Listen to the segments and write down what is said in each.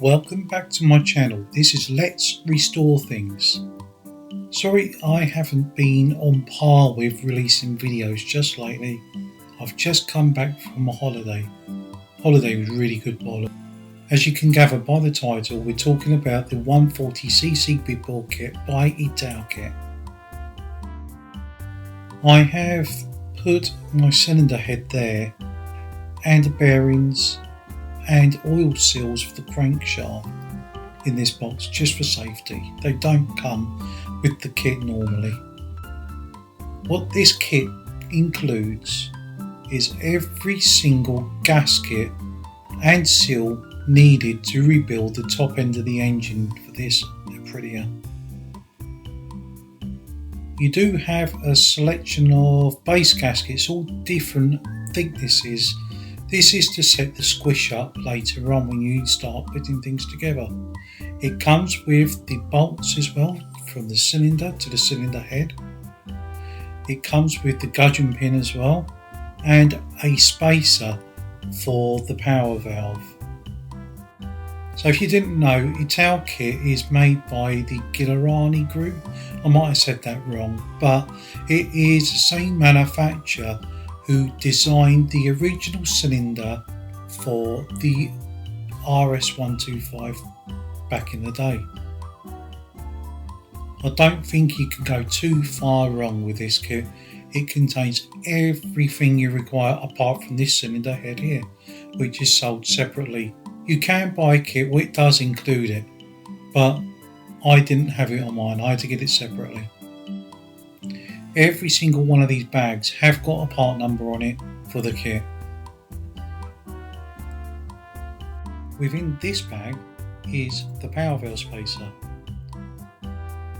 Welcome back to my channel. This is Let's Restore Things. Sorry I haven't been on par with releasing videos just lately. I've just come back from a holiday. Holiday was really good holiday. As you can gather by the title, we're talking about the 140cc big bore kit by Italkit. I have put my cylinder head there and the bearings and oil seals for the crankshaft in this box just for safety. They don't come with the kit normally. What this kit includes is every single gasket and seal needed to rebuild the top end of the engine for this Aprilia. You do have a selection of base gaskets, all different thicknesses. This is to set the squish up later on when you start putting things together. It comes with the bolts as well, from the cylinder to the cylinder head. It comes with the gudgeon pin as well, and a spacer for the power valve. So if you didn't know, Italkit is made by the Gilarani group. I might have said that wrong, but it is the same manufacturer who designed the original cylinder for the RS125 back in the day. I don't think you can go too far wrong with this kit. It contains everything you require apart from this cylinder head here, which is sold separately. You can buy a kit, well, it does include it, but I didn't have it on mine. I had to get it separately. Every single one of these bags have got a part number on it for the kit. Within this bag is the power valve spacer,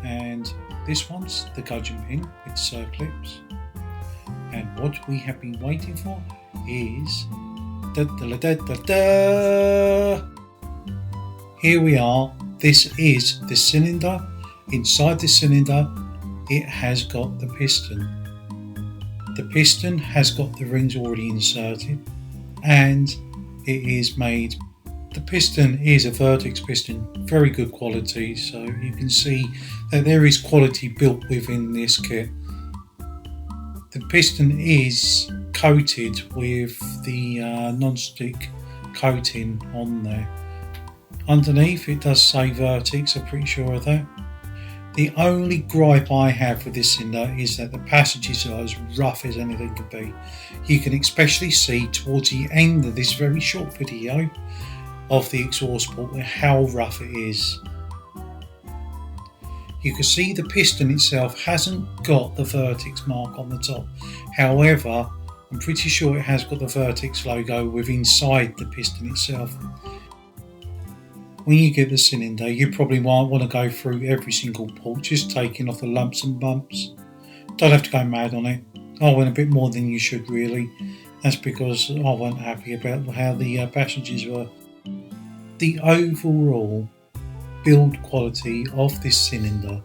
and this one's the gudgeon pin with circlips. And what we have been waiting for is here we are. This is the cylinder. Inside the cylinder it has got the piston. The piston has got the rings already inserted, and it is made. The piston is a Vertex piston, very good quality, so you can see that there is quality built within this kit. The piston is coated with the non-stick coating on there. Underneath it does say Vertex, I'm pretty sure of that. The only gripe I have with this cylinder is that the passages are as rough as anything could be. You can especially see towards the end of this very short video of the exhaust port how rough it is. You can see the piston itself hasn't got the Vertex mark on the top. However, I'm pretty sure it has got the Vertex logo within inside the piston itself. When you get the cylinder, you probably might want to go through every single port, just taking off the lumps and bumps. Don't have to go mad on it. I went a bit more than you should really. That's because I wasn't happy about how the passages were. The overall build quality of this cylinder,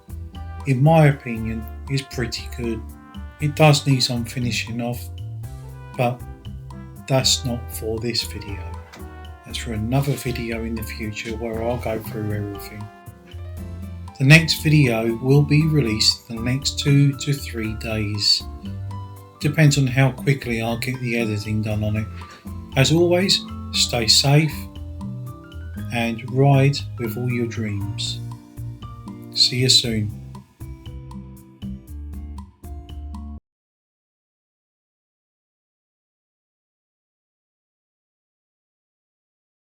in my opinion, is pretty good. It does need some finishing off, but that's not for this video. That's for another video in the future where I'll go through everything. The next video will be released in the next 2 to 3 days. Depends on how quickly I'll get the editing done on it. As always, stay safe and ride with all your dreams. See you soon.